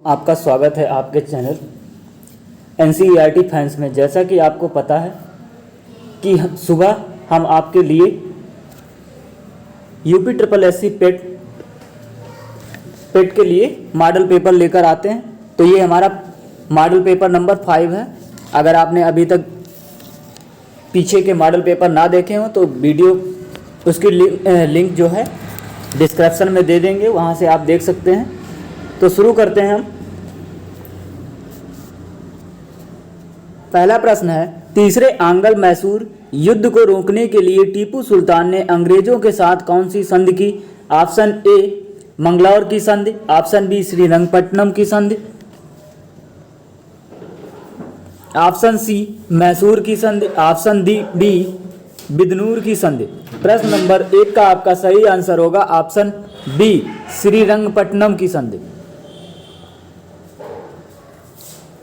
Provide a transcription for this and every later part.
आपका स्वागत है आपके चैनल एनसीईआरटी फैंस में। जैसा कि आपको पता है कि सुबह हम आपके लिए यूपी ट्रिपल एससी पेट के लिए मॉडल पेपर लेकर आते हैं। तो ये हमारा मॉडल पेपर नंबर 5 है। अगर आपने अभी तक पीछे के मॉडल पेपर ना देखे हो तो वीडियो उसकी लिंक जो है डिस्क्रिप्शन में दे देंगे, वहाँ से आप देख सकते हैं। तो शुरू करते हैं हम। पहला प्रश्न है, तीसरे आंग्ल मैसूर युद्ध को रोकने के लिए टीपू सुल्तान ने अंग्रेजों के साथ कौन सी संधि की? ऑप्शन ए मंगलौर की संधि, ऑप्शन बी श्रीरंगपट्टनम की संधि, ऑप्शन सी मैसूर की संधि, ऑप्शन डी बिदनूर की संधि। प्रश्न नंबर 1 का आपका सही आंसर होगा ऑप्शन बी श्रीरंगपट्टनम की संधि।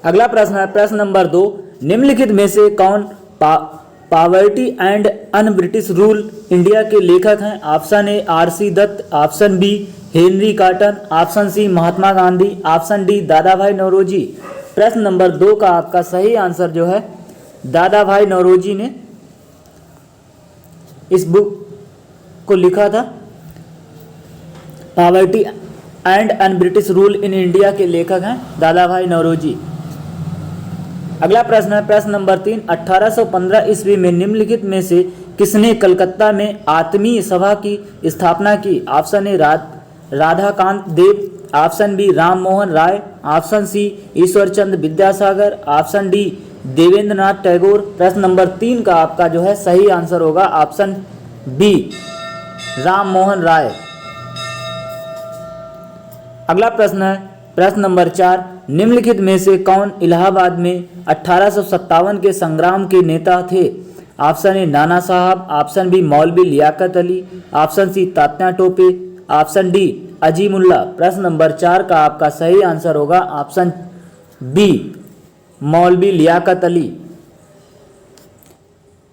अगला प्रश्न है प्रश्न नंबर 2, निम्नलिखित में से कौन poverty and un British rule India के लेखक हैं? Option A RC. Dutt, option B Henry Cotton, option C Mahatma Gandhi, option D Dadabhai Naoroji. प्रश्न नंबर 2 का आपका सही आंसर जो है दादा भाई नौरोजी ने इस बुक को लिखा था। Poverty and un British rule in India के लेखक हैं दादा भाई नौरोजी। अगला प्रश्न है प्रश्न नंबर 3, 1815 ईस्वी में निम्नलिखित में से किसने कलकत्ता में आत्मीय सभा की स्थापना की? Option A Radhakant Dev, option B Ram Mohan Roy, option C Ishwarchandra Vidyasagar, option D Debendra Nath Tagore. प्रश्न नंबर 3 का आपका जो है सही आंसर होगा ऑप्शन बी राम मोहन राय। अगला प्रश्न है प्रश्न नंबर 4, निम्नलिखित में से कौन इलाहाबाद में 1857 के संग्राम के नेता थे? ऑप्शन ए नाना साहब, option B Maulvi Liaquat Ali, option C Tatya Tope, option D Azimullah. प्रश्न नंबर 4 का आपका सही आंसर होगा ऑप्शन बी मौलवी लियाकत अली।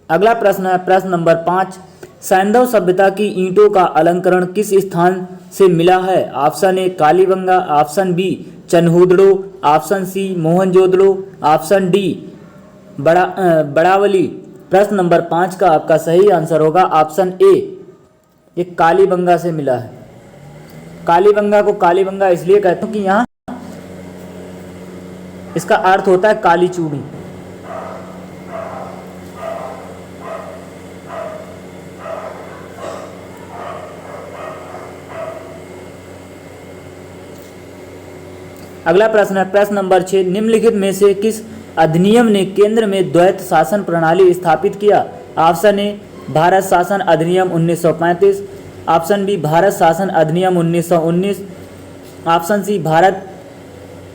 अगला प्रश्न है प्रश्न नंबर 5, सैंधव सभ्यता की ईंटों का अलंकरण किस स्थान से मिला है? Option A Kalibangan, option B Chanhudaro, option C Mohenjodaro, option D Badawali. प्रश्न नंबर 5 का आपका सही आंसर होगा ऑप्शन ए, ये कालीबंगा से मिला है। कालीबंगा को कालीबंगा इसलिए कहते हैं कि यहाँ इसका अर्थ होता है काली चूड़ी। अगला प्रश्न है प्रश्न नंबर 6, निम्नलिखित में से किस अधिनियम ने केंद्र में द्वैत शासन प्रणाली स्थापित किया? ऑप्शन ए भारत शासन अधिनियम 1935, ऑप्शन बी भारत शासन अधिनियम 1919, ऑप्शन सी भारत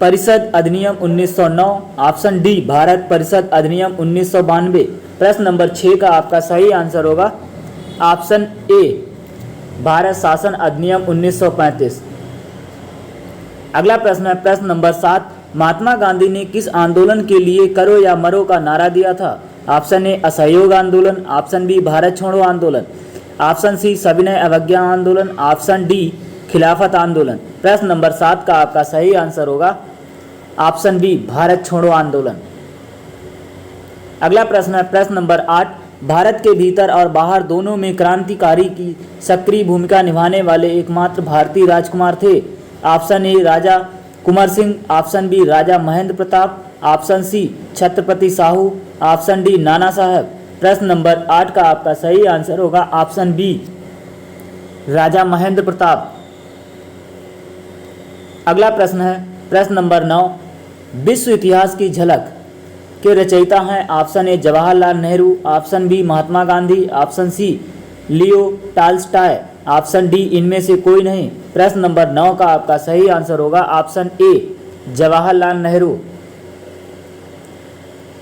परिषद अधिनियम 1909, ऑप्शन डी भारत परिषद अधिनियम 1992। प्रश्न नंबर 6 का आपका सही आंसर होगा ऑप्शन ए भारत शासन अधिनियम 1935। अगला प्रश्न है प्रश्न नंबर 7, महात्मा गांधी ने किस आंदोलन के लिए करो या मरो का नारा दिया था? ऑप्शन ए असहयोग आंदोलन, ऑप्शन बी भारत छोड़ो आंदोलन, ऑप्शन सी सविनय अवज्ञा आंदोलन, ऑप्शन डी खिलाफत आंदोलन। प्रश्न नंबर 7 का आपका सही आंसर होगा ऑप्शन बी भारत छोड़ो आंदोलन। अगला प्रश्न है प्रश्न नंबर 8, भारत के भीतर और बाहर दोनों में क्रांतिकारी की सक्रिय भूमिका निभाने वाले एकमात्र भारतीय राजकुमार थे? Option A Raja Kunwar Singh, option B Raja Mahendra Pratap, option C Chhatrapati Sahu, option D Nana Sahib. प्रश्न नंबर 8 का आपका सही आंसर होगा ऑप्शन बी राजा महेंद्र प्रताप। अगला प्रश्न है प्रश्न नंबर 9, विश्व इतिहास की झलक के रचयिता हैं? Option A Jawaharlal Nehru, option B Mahatma Gandhi, option C Leo Tolstoy, option D इनमें से कोई नहीं। प्रश्न नंबर 9 का आपका सही आंसर होगा ऑप्शन ए जवाहरलाल नेहरू।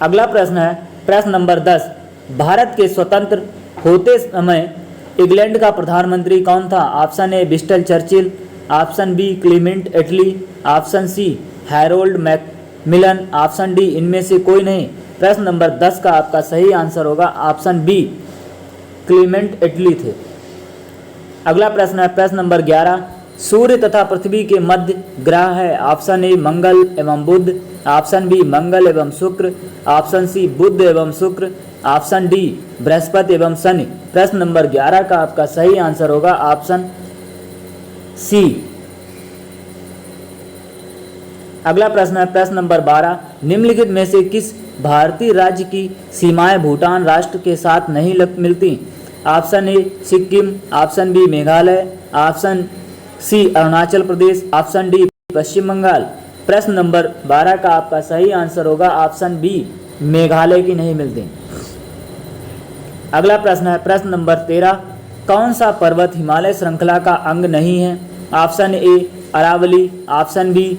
अगला प्रश्न है प्रश्न नंबर 10, भारत के स्वतंत्र होते समय इंग्लैंड का प्रधानमंत्री कौन था? Option A Winston Churchill, option B Clement Attlee, option C Harold Macmillan, option D इनमें से कोई नहीं। प्रश्न नंबर 10 का आपका सही आंसर होगा ऑप्शन बी क्लीमेंट एटली थे। अगला प्रश्न है प्रश्न नंबर 11, सूर्य तथा पृथ्वी के मध्य ग्रह है? ऑप्शन ए मंगल एवं बुध, ऑप्शन बी मंगल एवं शुक्र, ऑप्शन सी बुध एवं शुक्र, ऑप्शन डी बृहस्पति एवं शनि। प्रश्न नंबर 11 का आपका सही आंसर होगा ऑप्शन सी। अगला प्रश्न है प्रश्न नंबर 12, निम्नलिखित में से किस भारतीय राज्य की सीमाएं भूटान राष्ट्र के साथ नहीं मिलती? Option A Sikkim, option B Meghalaya, option C Arunachal Pradesh, option D Paschim Bengal. प्रश्न नंबर 12 का आपका सही आंसर होगा ऑप्शन बी, मेघालय की नहीं मिलती। अगला प्रश्न है प्रश्न नंबर 13, कौन सा पर्वत हिमालय श्रृंखला का अंग नहीं है? Option A Aravalli, option B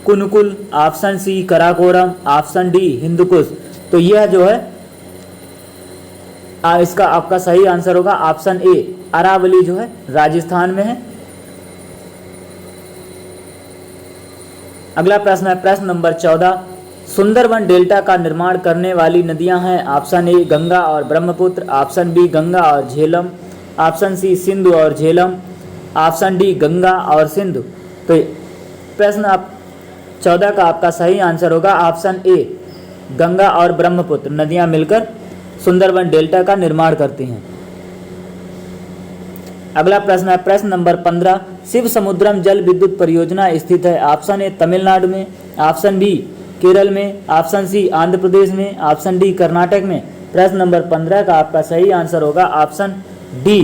Kunlun, option C Karakoram, option D Hindukush. तो यह जो है इसका आपका सही आंसर होगा ऑप्शन ए, अरावली जो है राजस्थान में है। अगला प्रश्न है प्रश्न नंबर 14, सुंदरबन डेल्टा का निर्माण करने वाली नदियां हैं? ऑप्शन ए गंगा और ब्रह्मपुत्र, ऑप्शन बी गंगा और झेलम, ऑप्शन सी सिंधु और झेलम, ऑप्शन डी गंगा और सिंधु। तो प्रश्न आप 14 का आपका सही आंसर होगा ऑप्शन ए, गंगा और ब्रह्मपुत्र नदियां मिलकर सुंदरबन डेल्टा का निर्माण करती हैं। अगला प्रश्न है प्रश्न नंबर 15, शिव समुद्रम जल विद्युत परियोजना स्थित है? ऑप्शन ए तमिलनाडु में, ऑप्शन बी केरल में, ऑप्शन सी आंध्र प्रदेश में, ऑप्शन डी कर्नाटक में। प्रश्न नंबर 15 का आपका सही आंसर होगा ऑप्शन डी,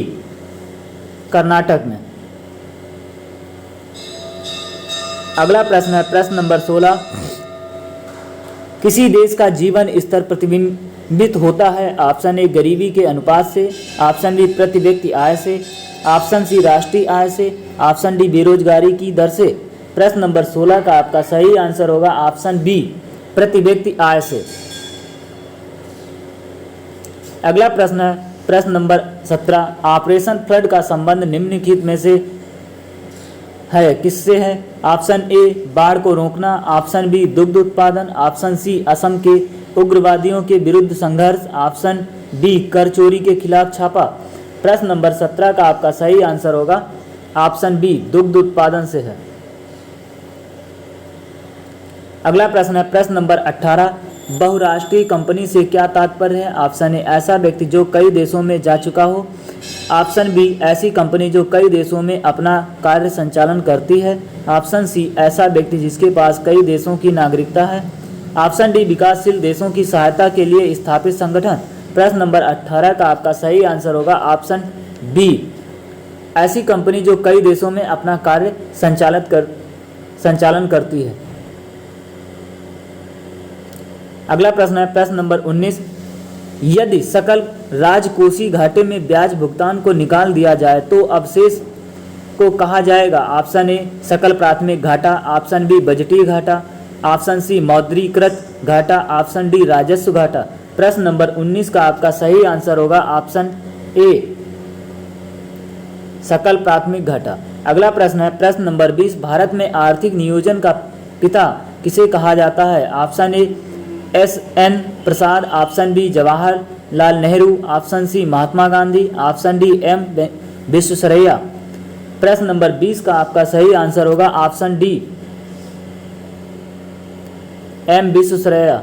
कर्नाटक में। अगला प्रश्न है प्रश्न नंबर 16, किसी देश का जीवन स्तर प्रतिबिंबित होता है? ऑप्शन ए गरीबी के अनुपात से, ऑप्शन बी प्रति व्यक्ति आय से, ऑप्शन सी राष्ट्रीय आय से, ऑप्शन डी बेरोजगारी की दर से। प्रश्न नंबर 16 का आपका सही आंसर होगा ऑप्शन बी, प्रति व्यक्ति आय से। अगला प्रश्न है प्रश्न नंबर 17, ऑपरेशन फ्लड का संबंध निम्नलिखित में से है किससे है? ऑप्शन ए बाढ़ को रोकना, ऑप्शन बी दुग्ध उत्पादन, ऑप्शन सी असम के उग्रवादियों के विरुद्ध संघर्ष, ऑप्शन डी कर चोरी के खिलाफ छापा। प्रश्न नंबर 17 का आपका सही आंसर होगा ऑप्शन बी, दुग्ध उत्पादन से है। अगला प्रश्न है प्रश्न नंबर 18, बहुराष्ट्रीय कंपनी से क्या तात्पर्य है? ऑप्शन ए ऐसा व्यक्ति जो कई देशों में जा चुका हो, ऑप्शन बी ऐसी कंपनी जो कई देशों में अपना कार्य संचालन करती है, ऑप्शन सी ऐसा व्यक्ति जिसके पास कई देशों की नागरिकता है, ऑप्शन डी विकासशील देशों की सहायता के लिए स्थापित संगठन। प्रश्न नंबर 18 का आपका सही आंसर होगा ऑप्शन बी, ऐसी कंपनी जो कई देशों में अपना कार्य संचालन करती है। अगला प्रश्न है प्रश्न नंबर 19, यदि सकल राजकोषीय घाटे में ब्याज भुगतान को निकाल दिया जाए तो अवशेष को कहा जाएगा? ऑप्शन ए सकल प्राथमिक घाटा, ऑप्शन बी बजटीय घाटा, ऑप्शन सी मौद्रीकृत घाटा, ऑप्शन डी राजस्व घाटा। प्रश्न नंबर 19 का आपका सही आंसर होगा ऑप्शन ए, सकल प्राथमिक घाटा। अगला प्रश्न है प्रश्न नंबर 20, भारत में आर्थिक नियोजन का पिता किसे कहा जाता है? Option A SN. Prasad, option B Jawaharlal Nehru, option C Mahatma Gandhi, option D M Visvesvaraya. प्रश्न नंबर 20 का आपका सही आंसर होगा ऑप्शन डी, एम विश्वेश्वरैया।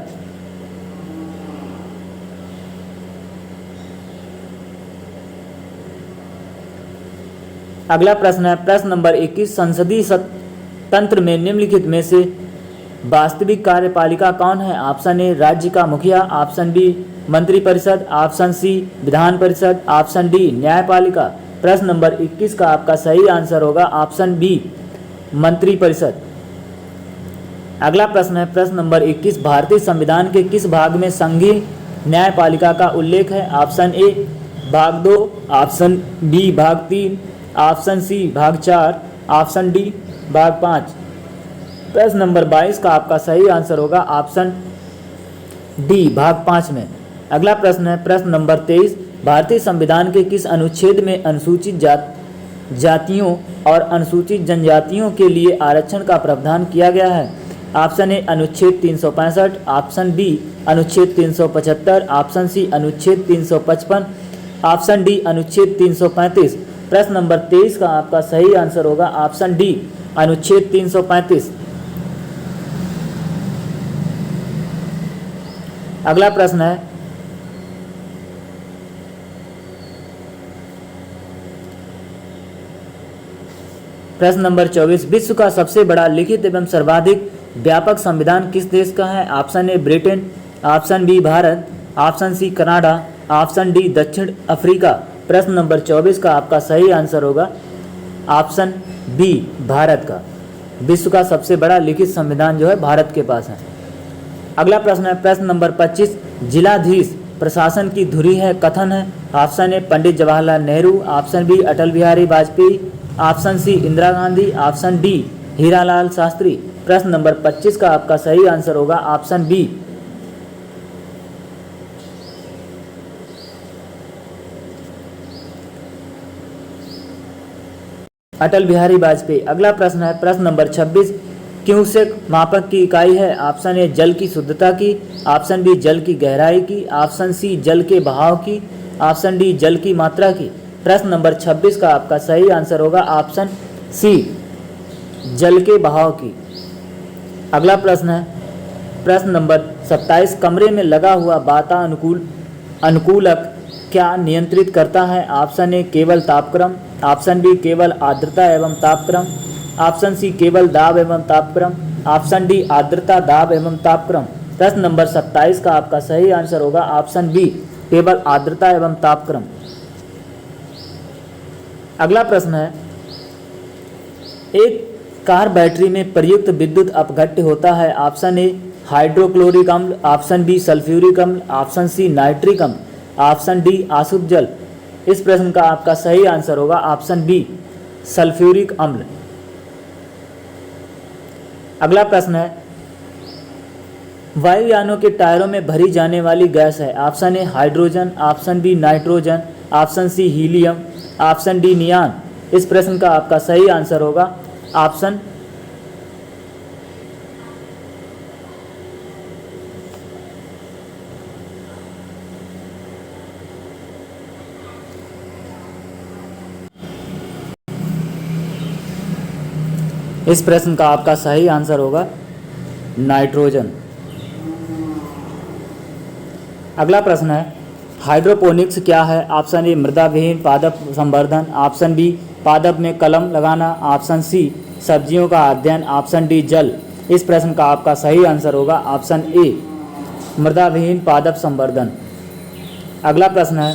अगला प्रश्न है प्रश्न नंबर 21, संसदीय तंत्र में निम्नलिखित में से वास्तविक कार्यपालिका कौन है? ऑप्शन ए राज्य का मुखिया, ऑप्शन बी मंत्रिपरिषद, option C Vidhan Parishad, option D न्यायपालिका। प्रश्न नंबर 21 का आपका सही आंसर होगा ऑप्शन बी, मंत्रिपरिषद। अगला प्रश्न है प्रश्न नंबर 21, भारतीय संविधान के किस भाग में संघीय न्यायपालिका का उल्लेख है? ऑप्शन ए भाग 2, ऑप्शन बी भाग 3, ऑप्शन सी भाग 4, ऑप्शन डी भाग 5। प्रश्न नंबर 22 का आपका सही आंसर होगा ऑप्शन डी, भाग 5 में। अगला प्रश्न है प्रश्न नंबर 23, भारतीय संविधान के किस अनुच्छेद में अनुसूचित जातियों और अनुसूचित जनजातियों के लिए आरक्षण का प्रावधान किया गया है? ऑप्शन ए अनुच्छेद 365, ऑप्शन बी अनुच्छेद 375, ऑप्शन सी अनुच्छेद 355, ऑप्शन डी अनुच्छेद 335। प्रश्न नंबर 23 का आपका सही आंसर होगा ऑप्शन डी अनुच्छेद 335। अगला प्रश्न है प्रश्न नंबर 24, विश्व का सबसे बड़ा लिखित एवं सर्वाधिक व्यापक संविधान किस देश का है? Option A Britain, option B Bharat, option C Canada, option D दक्षिण अफ्रीका। प्रश्न नंबर 24 का आपका सही आंसर होगा ऑप्शन बी भारत का। विश्व का सबसे बड़ा लिखित संविधान जो है भारत के पास है। अगला प्रश्न है प्रश्न नंबर 25, जिलाधीश प्रशासन की धुरी है कथन है? Option A Pandit Jawaharlal Nehru, option B Atal Bihari Vajpayee, option C Indira Gandhi, option D Hiralal Shastri. प्रश्न नंबर 25 का आपका सही आंसर होगा ऑप्शन बी अटल बिहारी वाजपेयी। अगला प्रश्न है प्रश्न नंबर 26, क्यूसेक मापक की इकाई है? ऑप्शन ए जल की शुद्धता की, ऑप्शन बी जल की गहराई की, ऑप्शन सी जल के बहाव की, ऑप्शन डी जल की मात्रा की। प्रश्न नंबर 26 का आपका सही आंसर होगा ऑप्शन सी जल के बहाव की। अगला प्रश्न है प्रश्न नंबर 27, कमरे में लगा हुआ अनुकूलक क्या नियंत्रित करता है? ऑप्शन ए केवल तापक्रम, ऑप्शन बी केवल आर्द्रता एवं तापक्रम, ऑप्शन सी केवल दाब एवं तापक्रम, ऑप्शन डी आर्द्रता दाब एवं तापक्रम। प्रश्न नंबर 27 का आपका सही आंसर होगा ऑप्शन बी केवल आर्द्रता एवं तापक्रम। अगला प्रश्न है, एक कार बैटरी में प्रयुक्त विद्युत अपघट्य होता है? ऑप्शन ए हाइड्रोक्लोरिक अम्ल, ऑप्शन बी सल्फ्यूरिक अम्ल, ऑप्शन सी नाइट्रिक अम्ल, ऑप्शन डी अशुद्ध जल। इस प्रश्न का आपका सही आंसर होगा ऑप्शन बी सल्फ्यूरिक अम्ल। अगला प्रश्न है, वायुयानों के टायरों में भरी जाने वाली गैस है? Option A hydrogen, option B nitrogen, option C helium, option D neon. इस प्रश्न का आपका सही आंसर होगा ऑप्शन इस प्रश्न का आपका सही आंसर होगा नाइट्रोजन। अगला प्रश्न है, हाइड्रोपोनिक्स क्या है? ऑप्शन ए मृदा विहीन पादप संवर्धन, ऑप्शन बी पादप में कलम लगाना, ऑप्शन सी सब्जियों का अध्ययन, ऑप्शन डी जल। इस प्रश्न का आपका सही आंसर होगा ऑप्शन ए मृदा विहीन पादप संवर्धन। अगला प्रश्न है,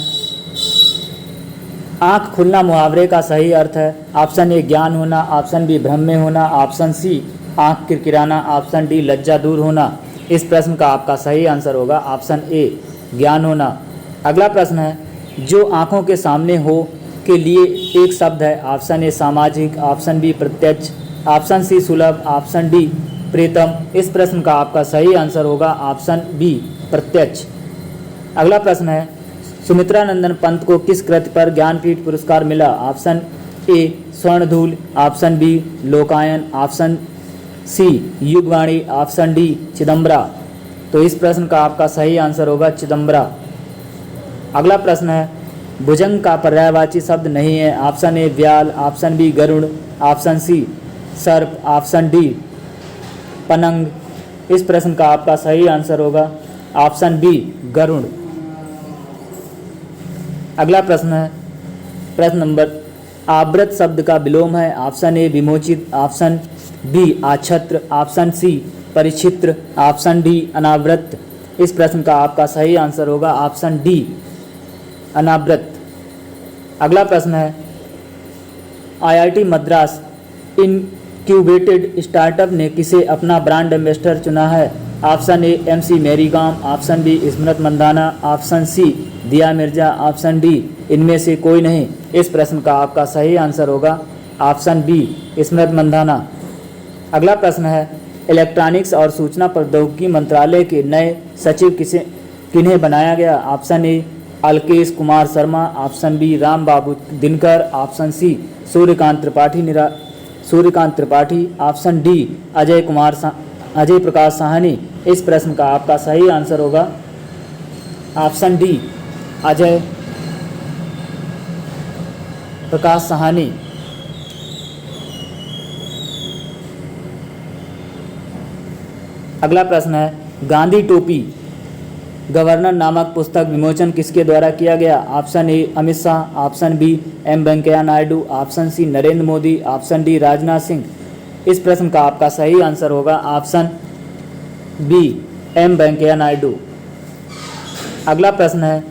आँख खुलना मुहावरे का सही अर्थ है? ऑप्शन ए ज्ञान होना, ऑप्शन बी भ्रम में होना, ऑप्शन सी आँख किरकिराना, ऑप्शन डी लज्जा दूर होना। इस प्रश्न का आपका सही आंसर होगा ऑप्शन ए ज्ञान होना। अगला प्रश्न है, जो आँखों के सामने हो के लिए एक शब्द है? ऑप्शन ए सामाजिक, ऑप्शन बी प्रत्यक्ष, ऑप्शन सी सुलभ, ऑप्शन डी प्रीतम। इस प्रश्न का आपका सही आंसर होगा ऑप्शन बी प्रत्यक्ष। अगला प्रश्न है, सुमित्रा नंदन पंत को किस कृति पर ज्ञानपीठ पुरस्कार मिला? Option A Swarnadhool, option B Lokayan, option C Yugvani, option D Chidambara. तो इस प्रश्न का आपका सही आंसर होगा चिदम्बरा। अगला प्रश्न है, भुजंग का पर्यायवाची शब्द नहीं है? ऑप्शन ए व्याल, ऑप्शन बी गरुड़, ऑप्शन सी सर्प, ऑप्शन डी पनंग। इस प्रश्न का आपका सही आंसर होगा ऑप्शन बी गरुड़। अगला प्रश्न है प्रश्न नंबर, आवृत शब्द का विलोम है? ऑप्शन ए विमोचित, ऑप्शन बी आछत्र, ऑप्शन सी परिचित्र, ऑप्शन डी अनावृत। इस प्रश्न का आपका सही आंसर होगा ऑप्शन डी अनावृत। अगला प्रश्न है, आईआईटी मद्रास इनक्यूबेटेड स्टार्टअप ने किसे अपना ब्रांड एम्बेसडर चुना है? Option A MC Mary Kom, option B Smriti Mandhana, option C Dia Mirza, option D इनमें से कोई नहीं। इस प्रश्न का आपका सही आंसर होगा ऑप्शन बी स्मृति मंदाना। अगला प्रश्न है, इलेक्ट्रॉनिक्स और सूचना प्रौद्योगिकी मंत्रालय के नए सचिव किन्हें बनाया गया? Option A Alkesh Kumar Sharma, option B Ram Babu Dinkar, option C Suryakant Tripathi, option D Ajay Prakash Sahni. इस प्रश्न का आपका सही आंसर होगा ऑप्शन डी अजय प्रकाश साहनी। अगला प्रश्न है, गांधी टोपी गवर्नर नामक पुस्तक विमोचन किसके द्वारा किया गया? Option A Amit Shah, option B M Venkaiah Naidu, option C Narendra Modi, option D Rajnath Singh. इस प्रश्न का आपका सही आंसर होगा option B M Venkaiah Naidu. अगला प्रश्न है,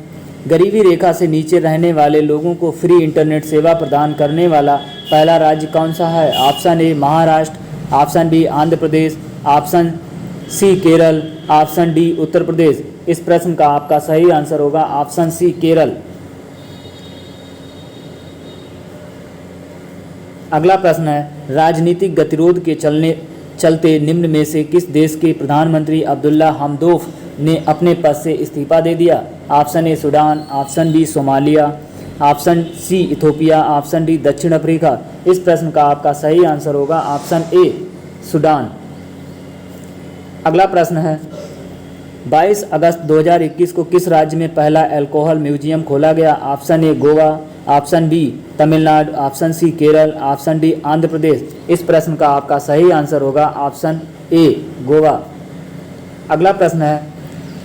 गरीबी रेखा से नीचे रहने वाले लोगों को फ्री इंटरनेट सेवा प्रदान करने वाला पहला राज्य कौन सा है? Option A Maharashtra, option B Andhra Pradesh, option C Kerala, option D Uttar Pradesh. इस प्रश्न का आपका सही आंसर होगा ऑप्शन सी केरल। अगला प्रश्न है, राजनीतिक गतिरोध के चलते निम्न में से किस देश के प्रधानमंत्री अब्दुल्ला हमदोफ ने अपने पद से इस्तीफा दे दिया? Option A Sudan, option B Somalia, option C Ethiopia, option D दक्षिण अफ्रीका। इस प्रश्न का आपका सही आंसर होगा ऑप्शन ए सूडान। अगला प्रश्न है, 22 अगस्त 2021 को किस राज्य में पहला अल्कोहल म्यूजियम खोला गया? Option A Goa, option B Tamil Nadu, option C Kerala, option D Andhra Pradesh. इस प्रश्न का आपका सही आंसर होगा ऑप्शन ए गोवा। अगला प्रश्न है,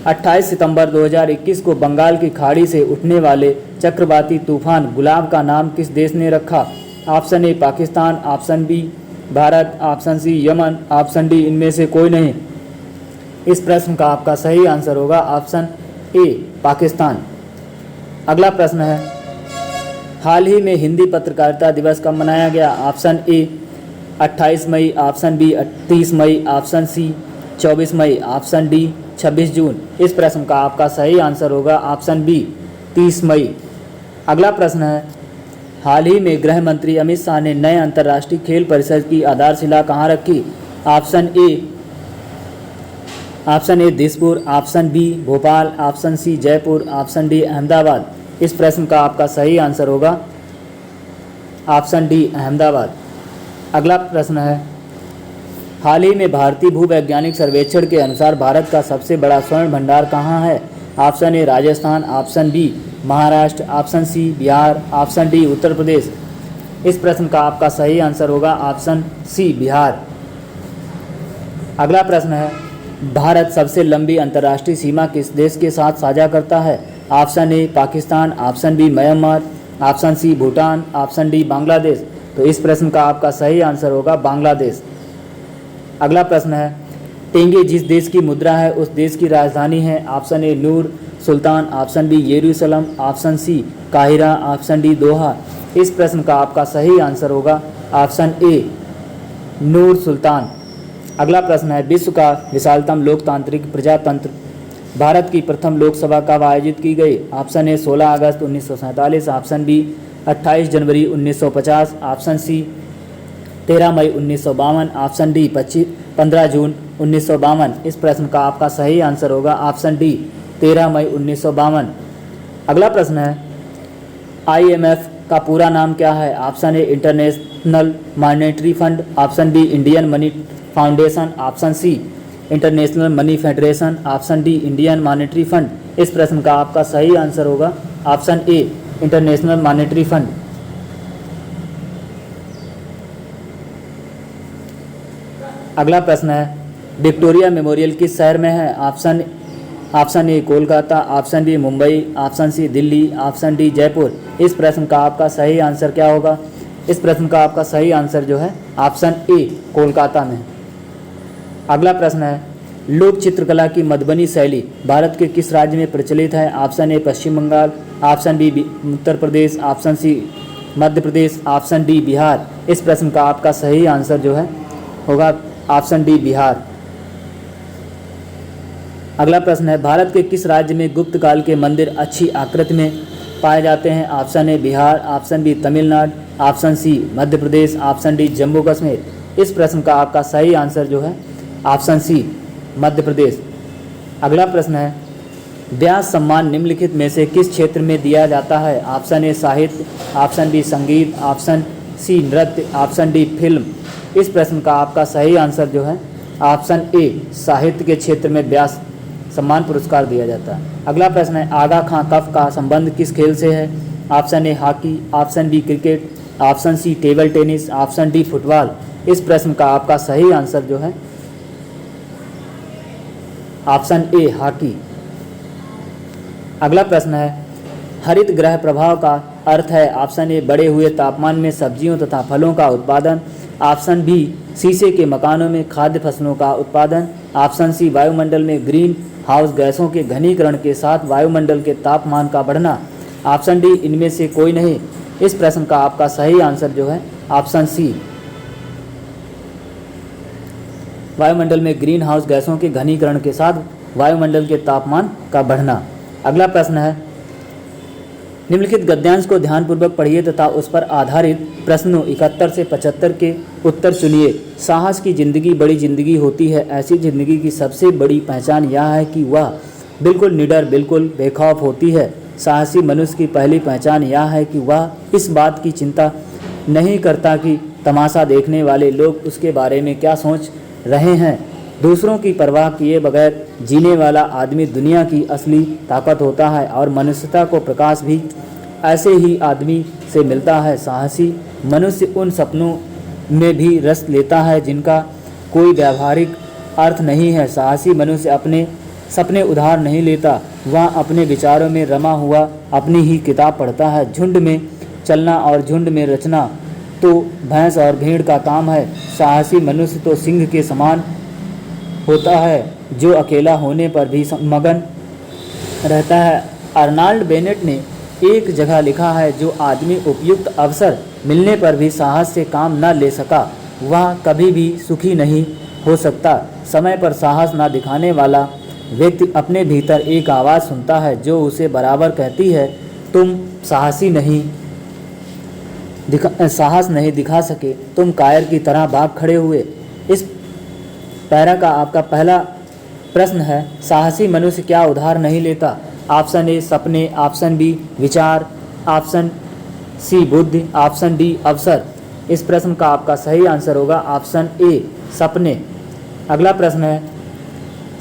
28 सितंबर 2021 को बंगाल की खाड़ी से उठने वाले चक्रवाती तूफान गुलाब का नाम किस देश ने रखा? Option A Pakistan, option B Bharat, option C Yemen, option D इनमें से कोई नहीं। इस प्रश्न का आपका सही आंसर होगा ऑप्शन ए पाकिस्तान। अगला प्रश्न है, हाल ही में हिंदी पत्रकारिता दिवस कब मनाया गया? ऑप्शन ए 28 मई, ऑप्शन बी 30 मई, ऑप्शन सी 24 मई, ऑप्शन डी 26 जून। इस प्रश्न का आपका सही आंसर होगा ऑप्शन बी 30 मई। अगला प्रश्न है, हाल ही में गृह मंत्री अमित शाह ने नए अंतर्राष्ट्रीय खेल परिषद की आधारशिला कहाँ रखी? Option A Dispur, option B Bhopal, option C Jaipur, option D Ahmedabad. इस प्रश्न का आपका सही आंसर होगा ऑप्शन डी अहमदाबाद। अगला प्रश्न है, हाल ही में भारतीय भूवैज्ञानिक सर्वेक्षण के अनुसार भारत का सबसे बड़ा स्वर्ण भंडार कहाँ है? Option A Rajasthan, option B Maharashtra, option C Bihar, option D Uttar Pradesh. इस प्रश्न का आपका सही आंसर होगा ऑप्शन सी बिहार। अगला प्रश्न है, भारत सबसे लंबी अंतर्राष्ट्रीय सीमा किस देश के साथ साझा करता है? Option A Pakistan, option B Myanmar, option C Bhutan, option D Bangladesh. तो इस प्रश्न का आपका सही आंसर होगा बांग्लादेश। अगला प्रश्न है, टेंगे जिस देश की मुद्रा है उस देश की राजधानी है? Option A Nur Sultan, option B यरूशलेम, ऑप्शन सी काहिरा, ऑप्शन डी दोहा। इस प्रश्न का आपका सही आंसर होगा ऑप्शन ए नूर सुल्तान। अगला प्रश्न है, विश्व का विशालतम लोकतांत्रिक प्रजातंत्र भारत की प्रथम लोकसभा कब आयोजित की गई? ऑप्शन ए 16 अगस्त 1947, ऑप्शन बी 28 जनवरी 1950, ऑप्शन सी 13 मई 1952, ऑप्शन डी 15 जून 1952। इस प्रश्न का आपका सही आंसर होगा ऑप्शन डी 13 मई 1952। अगला प्रश्न है, IMF का पूरा नाम क्या है? Option A International Monetary Fund, option B Indian Money Foundation, option C International Money Federation, option D Indian Monetary Fund. इस प्रश्न का आपका सही आंसर होगा option A International Monetary Fund. अगला प्रश्न है, विक्टोरिया मेमोरियल किस शहर में है? Option A Kolkata, option B Mumbai, option C Delhi, option D Jaipur. इस प्रश्न का आपका सही आंसर क्या होगा? इस प्रश्न का आपका सही आंसर जो है ऑप्शन ए कोलकाता में। अगला प्रश्न है, लोक चित्रकला की मधुबनी शैली भारत के किस राज्य में प्रचलित है? Option A Paschim Bangal, option B Uttar Pradesh, option C Madhya Pradesh, option D Bihar. इस प्रश्न का आपका सही आंसर जो है होगा ऑप्शन डी बिहार। अगला प्रश्न है, भारत के किस राज्य में गुप्त काल के मंदिर अच्छी आकृति में पाए जाते हैं? Option A Bihar, option B Tamil Nadu, option C Madhya Pradesh, option D Jammu Kashmir. इस प्रश्न का आपका सही आंसर जो है ऑप्शन सी मध्य प्रदेश। अगला प्रश्न है, व्यास सम्मान निम्नलिखित में से किस क्षेत्र में दिया जाता है? ऑप्शन ए साहित्य, ऑप्शन बी संगीत, ऑप्शन सी नृत्य, ऑप्शन डी फिल्म। इस प्रश्न का आपका सही आंसर जो है ऑप्शन ए साहित्य के क्षेत्र में व्यास सम्मान पुरस्कार दिया जाता है। अगला प्रश्न है, आगा खां कफ का संबंध किस खेल से है? Option A hockey, option B cricket, option C table tennis, option D football. इस प्रश्न का आपका सही आंसर जो है ऑप्शन ए हॉकी। अगला प्रश्न है, हरित गृह प्रभाव का अर्थ है ऑप्शन ए बढ़े हुए तापमान में सब्जियों तथा फलों का उत्पादन, ऑप्शन बी शीशे के मकानों में खाद्य फसलों का उत्पादन, ऑप्शन सी वायुमंडल में ग्रीन हाउस गैसों के घनीकरण के साथ वायुमंडल के तापमान का बढ़ना, ऑप्शन डी इनमें से कोई नहीं। इस प्रश्न का आपका सही आंसर जो है ऑप्शन सी, वायुमंडल में ग्रीन हाउस गैसों के घनीकरण के साथ वायुमंडल के तापमान का बढ़ना। अगला प्रश्न है, निम्नलिखित गद्यांश को ध्यानपूर्वक पढ़िए तथा उस पर आधारित प्रश्नों 71 से 75 के उत्तर चुनिए। साहस की जिंदगी बड़ी जिंदगी होती है। ऐसी जिंदगी की सबसे बड़ी पहचान यह है कि वह बिल्कुल निडर, बिल्कुल बेखौफ होती है। साहसी मनुष्य की पहली पहचान यह है कि वह इस बात की चिंता नहीं करता कि तमाशा देखने वाले लोग उसके बारे में क्या सोच रहे हैं। दूसरों की परवाह किए बगैर जीने वाला आदमी दुनिया की असली ताकत होता है और मनुष्यता को प्रकाश भी ऐसे ही आदमी से मिलता है। साहसी मनुष्य उन सपनों में भी रस लेता है जिनका कोई व्यावहारिक अर्थ नहीं है। साहसी मनुष्य अपने सपने उधार नहीं लेता, वह अपने विचारों में रमा हुआ अपनी ही किताब पढ़ता है। झुंड में चलना और झुंड में रचना तो भैंस और भेड़ का काम है। साहसी मनुष्य तो सिंह के समान होता है जो अकेला होने पर भी मगन रहता है। अर्नाल्ड बेनेट ने एक जगह लिखा है, जो आदमी उपयुक्त अवसर मिलने पर भी साहस से काम न ले सका वह कभी भी सुखी नहीं हो सकता। समय पर साहस न दिखाने वाला व्यक्ति अपने भीतर एक आवाज़ सुनता है जो उसे बराबर कहती है, तुम साहस नहीं दिखा सके, तुम कायर की तरह भाग खड़े हुए। इस पैरा का आपका पहला प्रश्न है, साहसी मनुष्य क्या उधार नहीं लेता? ऑप्शन ए सपने, ऑप्शन बी विचार, ऑप्शन सी बुद्धि, ऑप्शन डी अवसर। इस प्रश्न का आपका सही आंसर होगा ऑप्शन ए सपने। अगला प्रश्न है,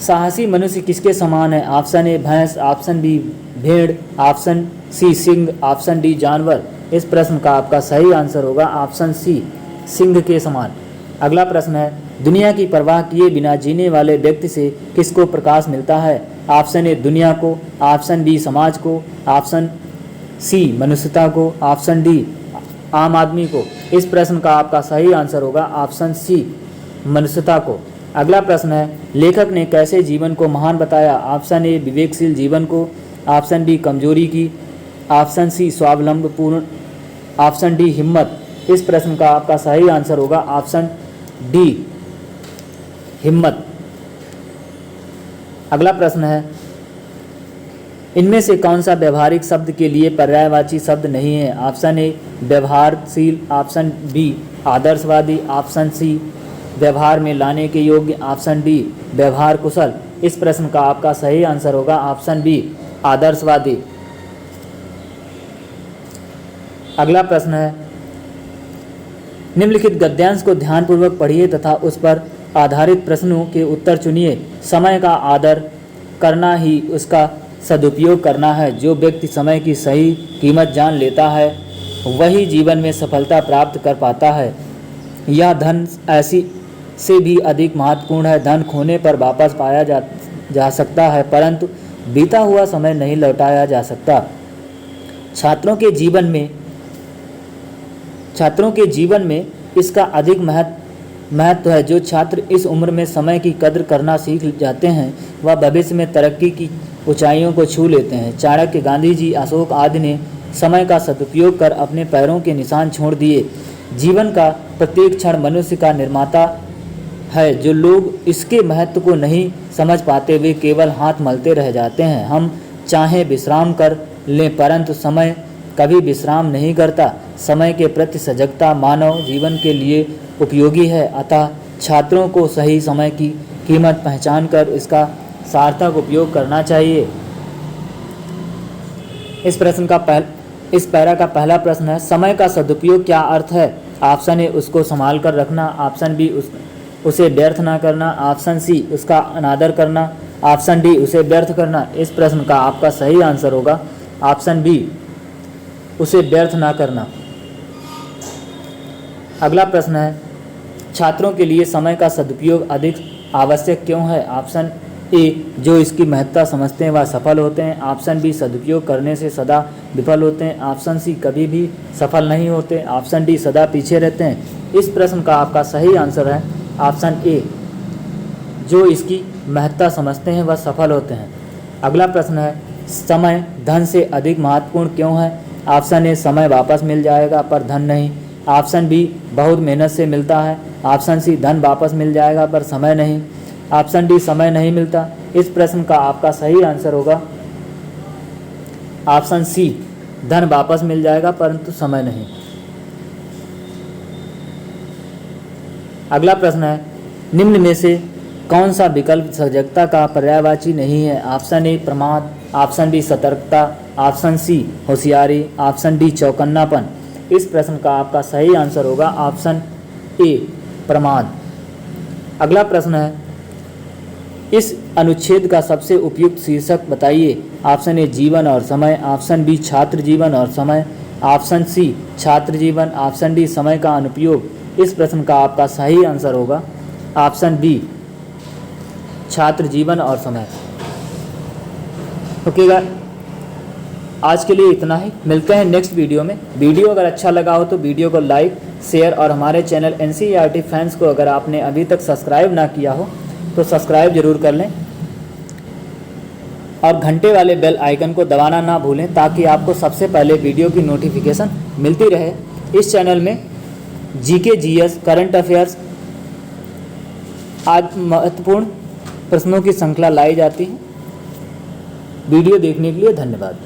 साहसी मनुष्य किसके समान है? ऑप्शन ए भैंस, ऑप्शन बी भेड़, ऑप्शन सी सिंह, ऑप्शन डी जानवर। इस प्रश्न का आपका सही आंसर होगा ऑप्शन सी सिंह के समान। अगला प्रश्न है, दुनिया की परवाह किए बिना जीने वाले व्यक्ति से किसको प्रकाश मिलता है? ऑप्शन ए दुनिया को, ऑप्शन बी समाज को, ऑप्शन सी मनुष्यता को, ऑप्शन डी आम आदमी को। इस प्रश्न का आपका सही आंसर होगा ऑप्शन सी मनुष्यता को। अगला प्रश्न है, लेखक ने कैसे जीवन को महान बताया? ऑप्शन ए विवेकशील जीवन को, ऑप्शन बी कमजोरी की, ऑप्शन सी स्वावलंबपूर्ण, ऑप्शन डी हिम्मत। इस प्रश्न का आपका सही आंसर होगा ऑप्शन डी हिम्मत। अगला प्रश्न है, इनमें से कौन सा व्यवहारिक शब्द के लिए पर्यायवाची शब्द नहीं है? ऑप्शन ए व्यवहारशील, ऑप्शन बी आदर्शवादी, ऑप्शन सी व्यवहार में लाने के योग्य, ऑप्शन डी व्यवहार कुशल। इस प्रश्न का आपका सही आंसर होगा ऑप्शन बी आदर्शवादी। अगला प्रश्न है, निम्नलिखित गद्यांश को ध्यानपूर्वक पढ़िए तथा उस पर आधारित प्रश्नों के उत्तर चुनिए। समय का आदर करना ही उसका सदुपयोग करना है। जो व्यक्ति समय की सही कीमत जान लेता है वही जीवन में सफलता प्राप्त कर पाता है। यह धन ऐसी से भी अधिक महत्वपूर्ण है। धन खोने पर वापस पाया जा सकता है परंतु बीता हुआ समय नहीं लौटाया जा सकता। छात्रों के जीवन में इसका अधिक महत्व है। जो छात्र इस उम्र में समय की कद्र करना सीख जाते हैं वह भविष्य में तरक्की की ऊंचाइयों को छू लेते हैं। चाणक्य, गांधी जी, अशोक आदि ने समय का सदुपयोग कर अपने पैरों के निशान छोड़ दिए। जीवन का प्रत्येक क्षण मनुष्य का निर्माता है। जो लोग इसके महत्व को नहीं समझ पाते वे केवल हाथ मलते रह जाते हैं। हम चाहे विश्राम कर लें परंतु समय कभी विश्राम नहीं करता। समय के प्रति सजगता मानव जीवन के लिए उपयोगी है। अतः छात्रों को सही समय की कीमत पहचान कर इसका सार्थक उपयोग करना चाहिए। इस पैरा का पहला प्रश्न है, समय का सदुपयोग क्या अर्थ है? ऑप्शन ए उसको संभाल कर रखना, ऑप्शन बी उसे व्यर्थ ना करना, ऑप्शन सी उसका अनादर करना, ऑप्शन डी उसे व्यर्थ करना। इस प्रश्न का आपका सही आंसर होगा ऑप्शन बी उसे व्यर्थ ना करना। अगला प्रश्न है, छात्रों के लिए समय का सदुपयोग अधिक आवश्यक क्यों है? ऑप्शन ए, जो इसकी महत्ता समझते हैं वह सफल होते हैं। ऑप्शन बी, सदुपयोग करने से सदा विफल होते हैं। ऑप्शन सी, कभी भी सफल नहीं होते। ऑप्शन डी, सदा पीछे रहते हैं। इस प्रश्न का आपका सही आंसर है ऑप्शन ए, जो इसकी महत्ता समझते हैं वह सफल होते हैं। अगला प्रश्न है, समय धन से अधिक महत्वपूर्ण क्यों है? ऑप्शन ए, समय वापस मिल जाएगा पर धन नहीं। ऑप्शन बी, बहुत मेहनत से मिलता है। ऑप्शन सी, धन वापस मिल जाएगा पर समय नहीं। ऑप्शन डी, समय नहीं मिलता। इस प्रश्न का आपका सही आंसर होगा ऑप्शन सी, धन वापस मिल जाएगा परंतु समय नहीं। अगला प्रश्न है, निम्न में से कौन सा विकल्प सजगता का पर्यायवाची नहीं है? ऑप्शन ए, प्रमाद। ऑप्शन बी, सतर्कता। ऑप्शन सी, होशियारी। ऑप्शन डी, चौकन्नापन। इस प्रश्न का आपका सही आंसर होगा ऑप्शन ए, प्रमाद। अगला प्रश्न है, इस अनुच्छेद का सबसे उपयुक्त शीर्षक बताइए। ऑप्शन ए, जीवन और समय। ऑप्शन बी, छात्र जीवन और समय। ऑप्शन सी, छात्र जीवन। ऑप्शन डी, समय का अनुपयोग। इस प्रश्न का आपका सही आंसर होगा ऑप्शन बी, छात्र जीवन और समय। ओके, आज के लिए इतना ही। मिलते हैं नेक्स्ट वीडियो में। वीडियो अगर अच्छा लगा हो तो वीडियो को लाइक, शेयर और हमारे चैनल NCERT फैंस को अगर आपने अभी तक सब्सक्राइब ना किया हो तो सब्सक्राइब जरूर कर लें और घंटे वाले बेल आइकन को दबाना ना भूलें ताकि आपको सबसे पहले वीडियो की नोटिफिकेशन मिलती रहे। इस चैनल में GK, GS, करंट अफेयर्स आज महत्वपूर्ण प्रश्नों की श्रृंखला लाई जाती है। वीडियो देखने के लिए धन्यवाद।